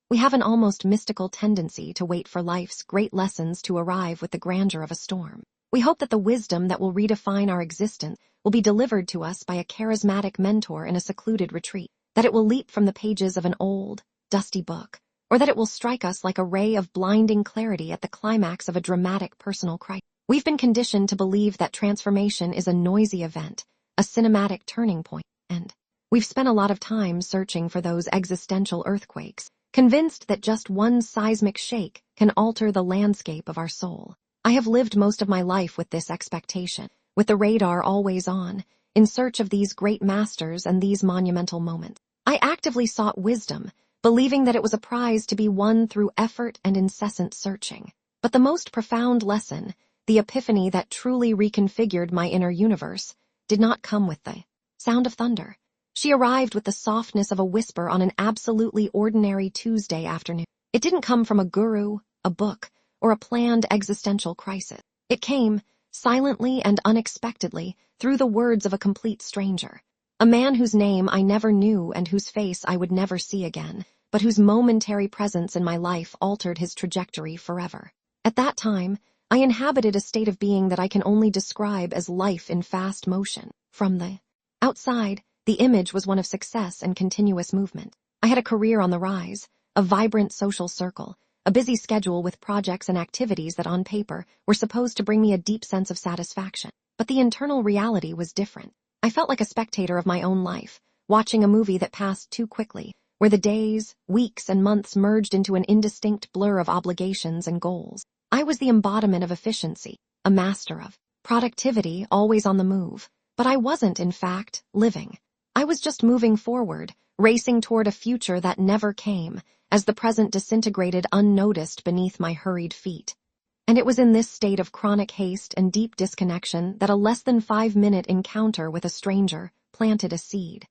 We have an almost mystical tendency to wait for life's great lessons to arrive with the grandeur of a storm. We hope that the wisdom that will redefine our existence will be delivered to us by a charismatic mentor in a secluded retreat, that it will leap from the pages of an old, dusty book, or that it will strike us like a ray of blinding clarity at the climax of a dramatic personal crisis. We've been conditioned to believe that transformation is a noisy event, a cinematic turning point, and we've spent a lot of time searching for those existential earthquakes, convinced that just one seismic shake can alter the landscape of our soul. I have lived most of my life with this expectation, with the radar always on, in search of these great masters and these monumental moments. I actively sought wisdom, believing that it was a prize to be won through effort and incessant searching. But the most profound lesson, the epiphany that truly reconfigured my inner universe, did not come with the sound of thunder. She arrived with the softness of a whisper on an absolutely ordinary Tuesday afternoon. It didn't come from a guru, a book, or a planned existential crisis. It came, silently and unexpectedly, through the words of a complete stranger. A man whose name I never knew and whose face I would never see again, but whose momentary presence in my life altered his trajectory forever. At that time, I inhabited a state of being that I can only describe as life in fast motion. From the outside, the image was one of success and continuous movement. I had a career on the rise, a vibrant social circle, a busy schedule with projects and activities that on paper were supposed to bring me a deep sense of satisfaction. But the internal reality was different. I felt like a spectator of my own life, watching a movie that passed too quickly, where the days, weeks, and months merged into an indistinct blur of obligations and goals. I was the embodiment of efficiency, a master of productivity, always on the move. But I wasn't, in fact, living. I was just moving forward, racing toward a future that never came, as the present disintegrated unnoticed beneath my hurried feet. And it was in this state of chronic haste and deep disconnection that a less than 5-minute encounter with a stranger planted a seed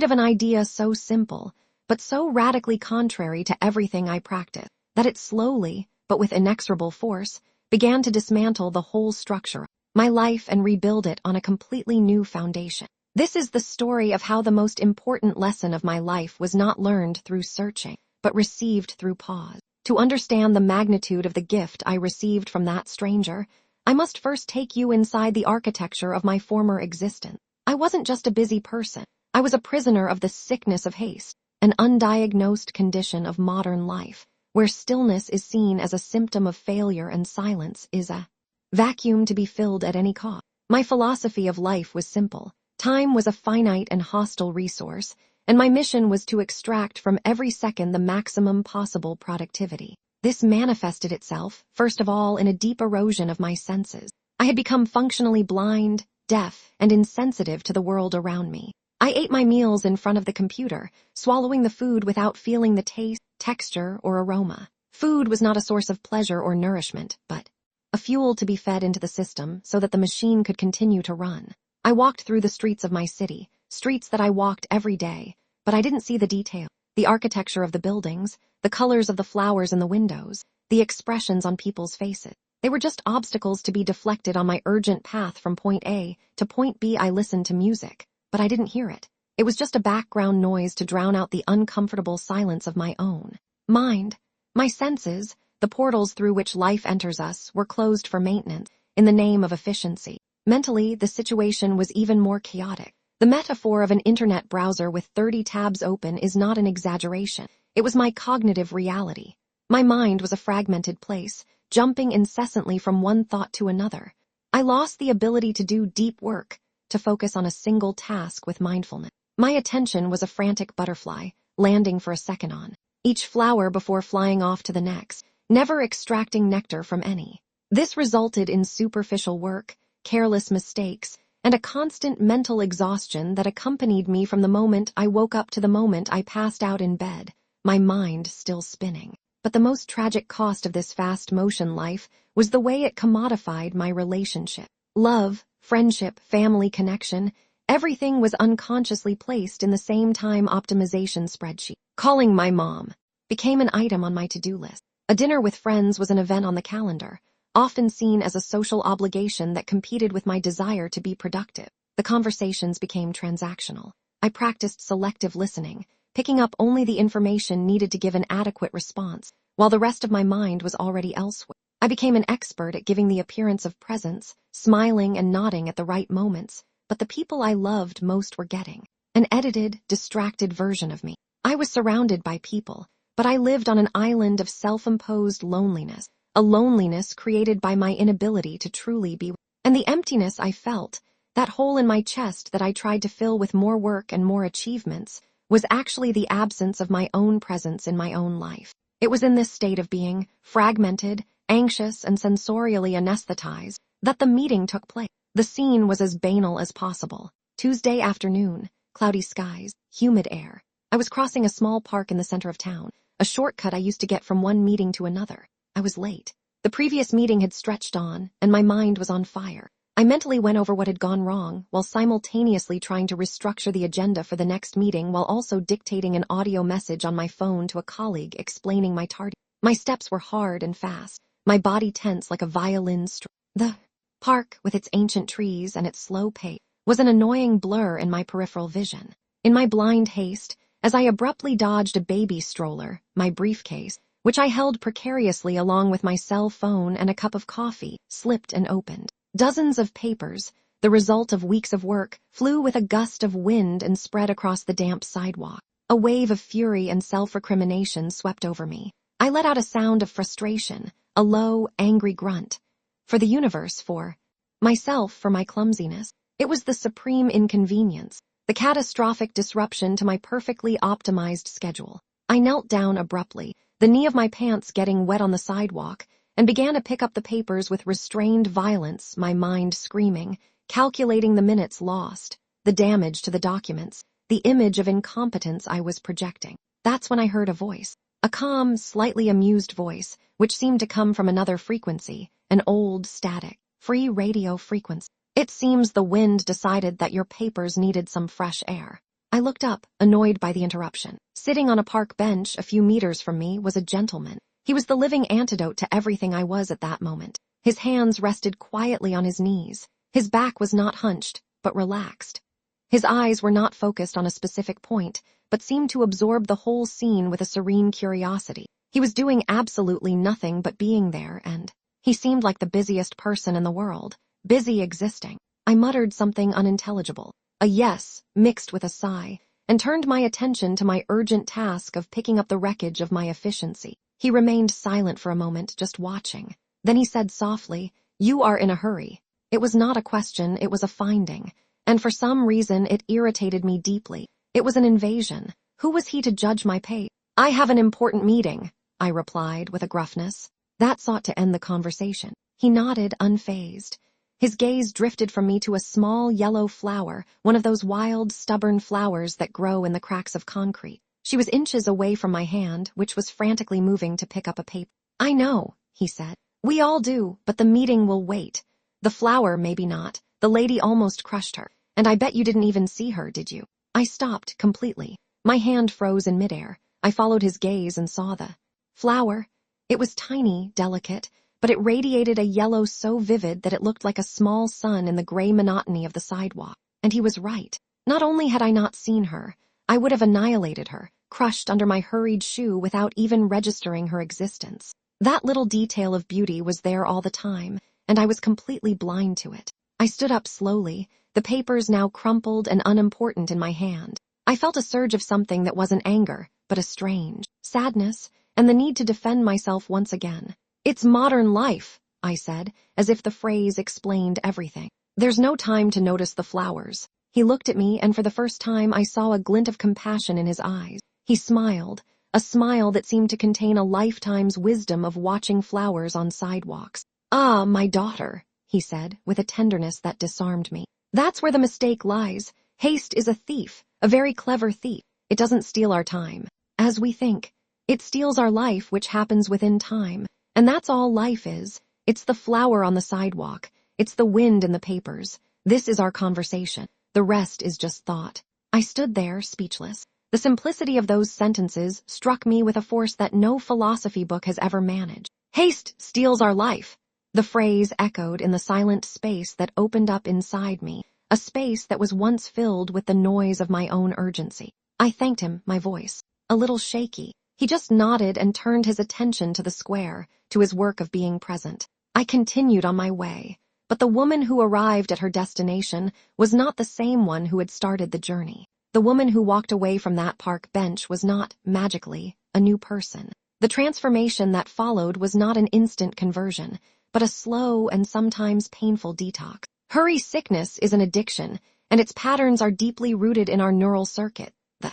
of an idea so simple, but so radically contrary to everything I practiced, that it slowly, but with inexorable force, began to dismantle the whole structure of my life and rebuild it on a completely new foundation. This is the story of how the most important lesson of my life was not learned through searching, but received through pause. To understand the magnitude of the gift I received from that stranger, I must first take you inside the architecture of my former existence. I wasn't just a busy person. I was a prisoner of the sickness of haste, an undiagnosed condition of modern life, where stillness is seen as a symptom of failure and silence is a vacuum to be filled at any cost. My philosophy of life was simple. Time was a finite and hostile resource, and my mission was to extract from every second the maximum possible productivity. This manifested itself, first of all, in a deep erosion of my senses. I had become functionally blind, deaf, and insensitive to the world around me. I ate my meals in front of the computer, swallowing the food without feeling the taste, texture, or aroma. Food was not a source of pleasure or nourishment, but a fuel to be fed into the system so that the machine could continue to run. I walked through the streets of my city, streets that I walked every day, but I didn't see the detail, the architecture of the buildings, the colors of the flowers in the windows, the expressions on people's faces. They were just obstacles to be deflected on my urgent path from point A to point B. I listened to music, but I didn't hear it. It was just a background noise to drown out the uncomfortable silence of my own mind. My senses, the portals through which life enters us, were closed for maintenance, in the name of efficiency. Mentally, the situation was even more chaotic. The metaphor of an internet browser with 30 tabs open is not an exaggeration. It was my cognitive reality. My mind was a fragmented place, jumping incessantly from one thought to another. I lost the ability to do deep work, to focus on a single task with mindfulness. My attention was a frantic butterfly, landing for a second on each flower before flying off to the next, never extracting nectar from any. This resulted in superficial work, careless mistakes, and a constant mental exhaustion that accompanied me from the moment I woke up to the moment I passed out in bed, my mind still spinning. But the most tragic cost of this fast motion life was the way it commodified my relationship. Love, friendship, family connection, everything was unconsciously placed in the same time optimization spreadsheet. Calling my mom became an item on my to-do list. A dinner with friends was an event on the calendar, often seen as a social obligation that competed with my desire to be productive. The conversations became transactional. I practiced selective listening, picking up only the information needed to give an adequate response, while the rest of my mind was already elsewhere. I became an expert at giving the appearance of presence, smiling and nodding at the right moments, but the people I loved most were getting an edited, distracted version of me. I was surrounded by people, but I lived on an island of self-imposed loneliness, a loneliness created by my inability to truly be. And the emptiness I felt, that hole in my chest that I tried to fill with more work and more achievements, was actually the absence of my own presence in my own life. It was in this state of being fragmented, anxious, and sensorially anesthetized that the meeting took place. The scene was as banal as possible. Tuesday afternoon, cloudy skies, humid air. I was crossing a small park in the center of town, a shortcut I used to get from one meeting to another. I was late. The previous meeting had stretched on, and my mind was on fire. I mentally went over what had gone wrong, while simultaneously trying to restructure the agenda for the next meeting while also dictating an audio message on my phone to a colleague explaining my tardiness. My steps were hard and fast, my body tense like a violin string. The park, with its ancient trees and its slow pace, was an annoying blur in my peripheral vision. In my blind haste, as I abruptly dodged a baby stroller, my briefcase, which I held precariously along with my cell phone and a cup of coffee, slipped and opened. Dozens of papers, the result of weeks of work, flew with a gust of wind and spread across the damp sidewalk. A wave of fury and self-recrimination swept over me. I let out a sound of frustration, a low, angry grunt. For the universe, for myself, for my clumsiness. It was the supreme inconvenience, the catastrophic disruption to my perfectly optimized schedule. I knelt down abruptly, the knee of my pants getting wet on the sidewalk, and began to pick up the papers with restrained violence, my mind screaming, calculating the minutes lost, the damage to the documents, the image of incompetence I was projecting. That's when I heard a voice, a calm, slightly amused voice, which seemed to come from another frequency, an old, static, free radio frequency. It seems the wind decided that your papers needed some fresh air. I looked up, annoyed by the interruption. Sitting on a park bench a few meters from me was a gentleman. He was the living antidote to everything I was at that moment. His hands rested quietly on his knees. His back was not hunched, but relaxed. His eyes were not focused on a specific point, but seemed to absorb the whole scene with a serene curiosity. He was doing absolutely nothing but being there, and he seemed like the busiest person in the world, busy existing. I muttered something unintelligible, a yes mixed with a sigh, and turned my attention to my urgent task of picking up the wreckage of my efficiency. He remained silent for a moment, just watching. Then he said softly, "You are in a hurry." It was not a question, it was a finding, and for some reason it irritated me deeply. It was an invasion. Who was he to judge my pace? "I have an important meeting," I replied with a gruffness. That sought to end the conversation. He nodded, unfazed. His gaze drifted from me to a small yellow flower, one of those wild, stubborn flowers that grow in the cracks of concrete. She was inches away from my hand, which was frantically moving to pick up a paper. "I know," he said. "We all do, but the meeting will wait. The flower, maybe not. The lady almost crushed her. And I bet you didn't even see her, did you?" I stopped completely. My hand froze in midair. I followed his gaze and saw the flower. It was tiny, delicate, but it radiated a yellow so vivid that it looked like a small sun in the gray monotony of the sidewalk. And he was right. Not only had I not seen her, I would have annihilated her, crushed under my hurried shoe without even registering her existence. That little detail of beauty was there all the time, and I was completely blind to it. I stood up slowly, the papers now crumpled and unimportant in my hand. I felt a surge of something that wasn't anger, but a strange sadness, and the need to defend myself once again. "It's modern life," I said, as if the phrase explained everything. "There's no time to notice the flowers." He looked at me, and for the first time I saw a glint of compassion in his eyes. He smiled, a smile that seemed to contain a lifetime's wisdom of watching flowers on sidewalks. "Ah, my daughter," he said, with a tenderness that disarmed me. "That's where the mistake lies. Haste is a thief, a very clever thief. It doesn't steal our time, as we think. It steals our life, which happens within time. And that's all life is. It's the flower on the sidewalk. It's the wind in the papers. This is our conversation. The rest is just thought." I stood there, speechless. The simplicity of those sentences struck me with a force that no philosophy book has ever managed. "Haste steals our life." The phrase echoed in the silent space that opened up inside me, a space that was once filled with the noise of my own urgency. I thanked him, my voice a little shaky. He just nodded and turned his attention to the square, to his work of being present. I continued on my way, but the woman who arrived at her destination was not the same one who had started the journey. The woman who walked away from that park bench was not, magically, a new person. The transformation that followed was not an instant conversion, but a slow and sometimes painful detox. Hurry sickness is an addiction, and its patterns are deeply rooted in our neural circuit. The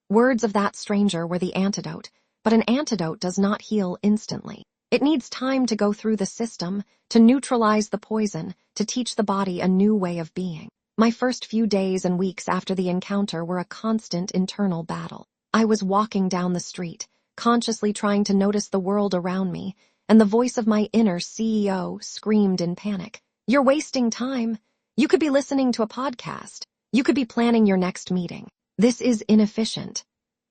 words of that stranger were the antidote, but an antidote does not heal instantly. It needs time to go through the system, to neutralize the poison, to teach the body a new way of being. My first few days and weeks after the encounter were a constant internal battle. I was walking down the street, consciously trying to notice the world around me, and the voice of my inner CEO screamed in panic. "You're wasting time. You could be listening to a podcast. You could be planning your next meeting. This is inefficient."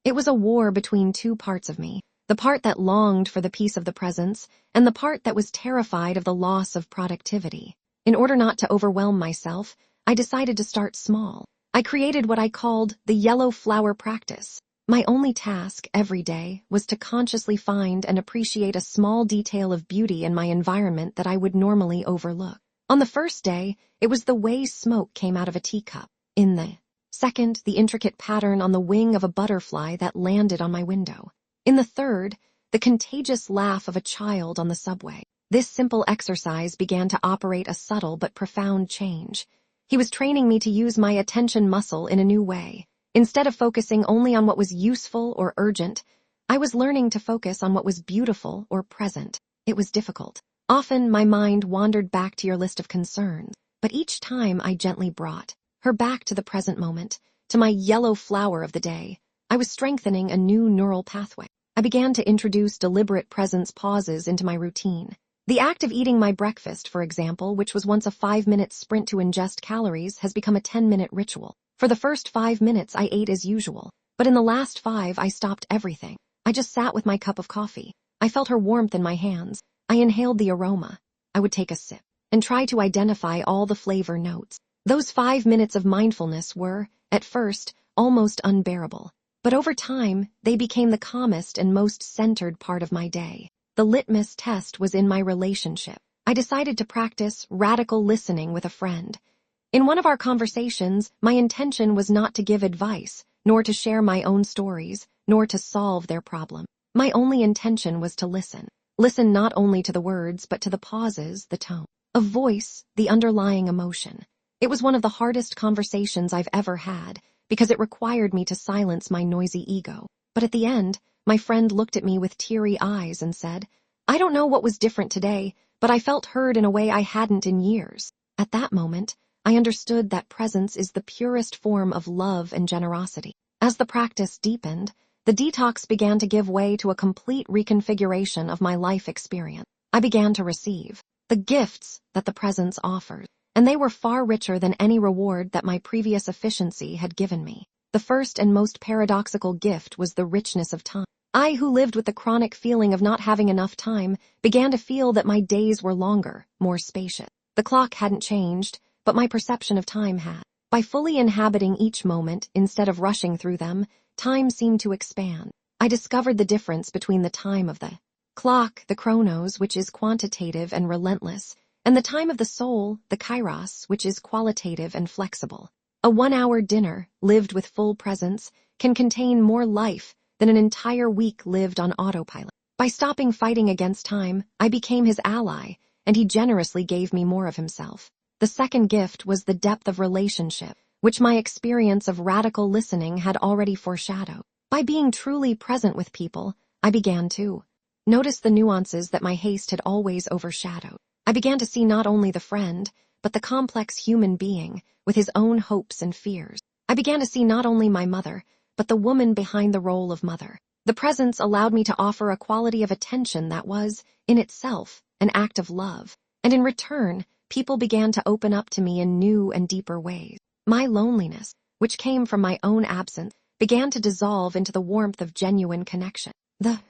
It was a war between two parts of me, the part that longed for the peace of the presence, and the part that was terrified of the loss of productivity. In order not to overwhelm myself, I decided to start small. I created what I called the yellow flower practice. My only task every day was to consciously find and appreciate a small detail of beauty in my environment that I would normally overlook. On the first day, it was the way smoke came out of a teacup. In the second, the intricate pattern on the wing of a butterfly that landed on my window. In the third, the contagious laugh of a child on the subway. This simple exercise began to operate a subtle but profound change. He was training me to use my attention muscle in a new way. Instead of focusing only on what was useful or urgent, I was learning to focus on what was beautiful or present. It was difficult. Often my mind wandered back to your list of concerns, but each time I gently brought her back to the present moment, to my yellow flower of the day. I was strengthening a new neural pathway. I began to introduce deliberate presence pauses into my routine. The act of eating my breakfast, for example, which was once a 5-minute sprint to ingest calories, has become a 10-minute ritual. For the first 5 minutes, I ate as usual, but in the last 5, I stopped everything. I just sat with my cup of coffee. I felt her warmth in my hands. I inhaled the aroma. I would take a sip and try to identify all the flavor notes. Those 5 minutes of mindfulness were, at first, almost unbearable, but over time, they became the calmest and most centered part of my day. The litmus test was in my relationship. I decided to practice radical listening with a friend. In one of our conversations, my intention was not to give advice, nor to share my own stories, nor to solve their problem. My only intention was to listen. Listen not only to the words, but to the pauses, the tone of voice, the underlying emotion. It was one of the hardest conversations I've ever had, because it required me to silence my noisy ego. But at the end, my friend looked at me with teary eyes and said, "I don't know what was different today, but I felt heard in a way I hadn't in years." At that moment, I understood that presence is the purest form of love and generosity. As the practice deepened, the detox began to give way to a complete reconfiguration of my life experience. I began to receive the gifts that the presence offers, and they were far richer than any reward that my previous efficiency had given me. The first and most paradoxical gift was the richness of time. I, who lived with the chronic feeling of not having enough time, began to feel that my days were longer, more spacious. The clock hadn't changed, but my perception of time had. By fully inhabiting each moment instead of rushing through them, time seemed to expand. I discovered the difference between the time of the clock, the chronos, which is quantitative and relentless, and the time of the soul, the kairos, which is qualitative and flexible. A 1-hour dinner, lived with full presence, can contain more life than an entire week lived on autopilot. By stopping fighting against time, I became his ally, and he generously gave me more of himself. The second gift was the depth of relationship, which my experience of radical listening had already foreshadowed. By being truly present with people, I began to notice the nuances that my haste had always overshadowed. I began to see not only the friend, but the complex human being with his own hopes and fears. I began to see not only my mother, but the woman behind the role of mother. The presence allowed me to offer a quality of attention that was, in itself, an act of love, and in return, people began to open up to me in new and deeper ways. My loneliness, which came from my own absence, began to dissolve into the warmth of genuine connection. The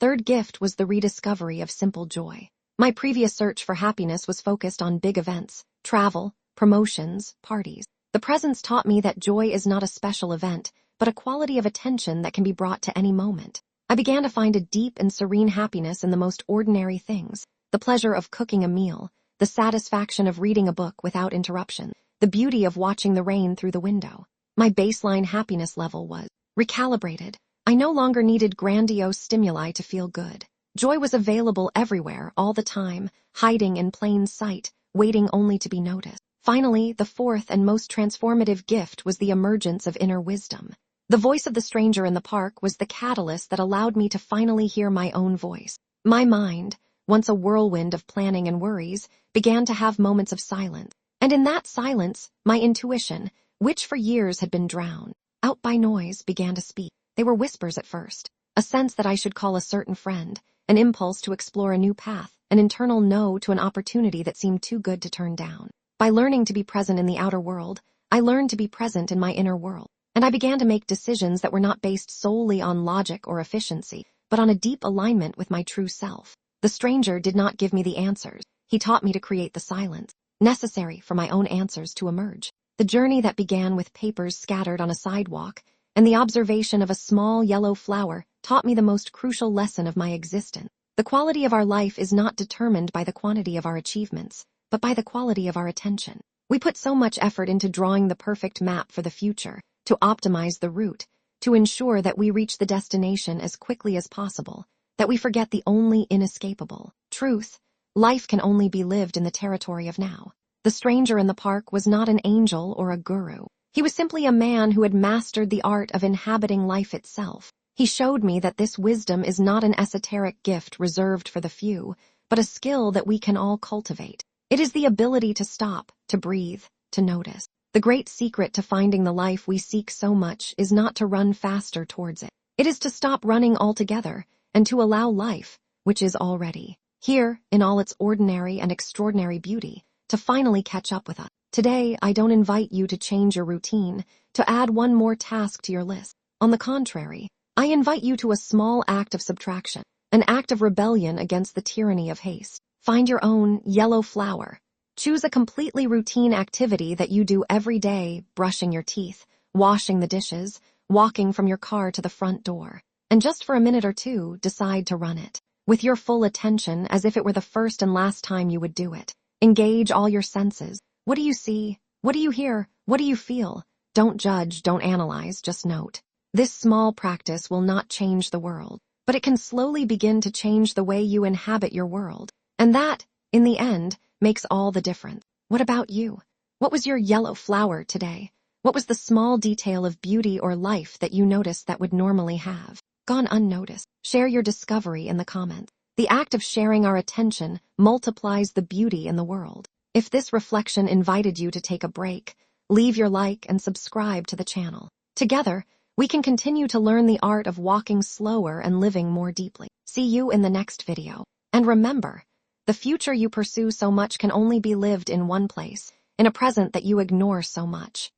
third gift was the rediscovery of simple joy. My previous search for happiness was focused on big events, travel, promotions, parties. The presence taught me that joy is not a special event, but a quality of attention that can be brought to any moment. I began to find a deep and serene happiness in the most ordinary things: the pleasure of cooking a meal, the satisfaction of reading a book without interruption, the beauty of watching the rain through the window. My baseline happiness level was recalibrated. I no longer needed grandiose stimuli to feel good. Joy was available everywhere, all the time, hiding in plain sight, waiting only to be noticed. Finally, the fourth and most transformative gift was the emergence of inner wisdom. The voice of the stranger in the park was the catalyst that allowed me to finally hear my own voice. My mind, once a whirlwind of planning and worries, began to have moments of silence. And in that silence, my intuition, which for years had been drowned out by noise, began to speak. They were whispers at first, a sense that I should call a certain friend, an impulse to explore a new path, an internal no to an opportunity that seemed too good to turn down. By learning to be present in the outer world, I learned to be present in my inner world. And I began to make decisions that were not based solely on logic or efficiency, but on a deep alignment with my true self. The stranger did not give me the answers. He taught me to create the silence necessary for my own answers to emerge. The journey that began with papers scattered on a sidewalk and the observation of a small yellow flower taught me the most crucial lesson of my existence. The quality of our life is not determined by the quantity of our achievements, but by the quality of our attention. We put so much effort into drawing the perfect map for the future, to optimize the route, to ensure that we reach the destination as quickly as possible, that we forget the only inescapable truth: life can only be lived in the territory of now. The stranger in the park was not an angel or a guru. He was simply a man who had mastered the art of inhabiting life itself. He showed me that this wisdom is not an esoteric gift reserved for the few, but a skill that we can all cultivate. It is the ability to stop, to breathe, to notice. The great secret to finding the life we seek so much is not to run faster towards it. It is to stop running altogether and to allow life, which is already here in all its ordinary and extraordinary beauty, to finally catch up with us. Today, I don't invite you to change your routine, to add one more task to your list. On the contrary, I invite you to a small act of subtraction, an act of rebellion against the tyranny of haste. Find your own yellow flower. Choose a completely routine activity that you do every day: brushing your teeth, washing the dishes, walking from your car to the front door. And just for a minute or two, decide to run it, with your full attention, as if it were the first and last time you would do it. Engage all your senses. What do you see? What do you hear? What do you feel? Don't judge, don't analyze, just note. This small practice will not change the world, but it can slowly begin to change the way you inhabit your world. And that, in the end, makes all the difference. What about you? What was your yellow flower today? What was the small detail of beauty or life that you noticed that would normally have gone unnoticed? Share your discovery in the comments. The act of sharing our attention multiplies the beauty in the world. If this reflection invited you to take a break, leave your like and subscribe to the channel. Together, we can continue to learn the art of walking slower and living more deeply. See you in the next video. And remember, the future you pursue so much can only be lived in one place, in a present that you ignore so much.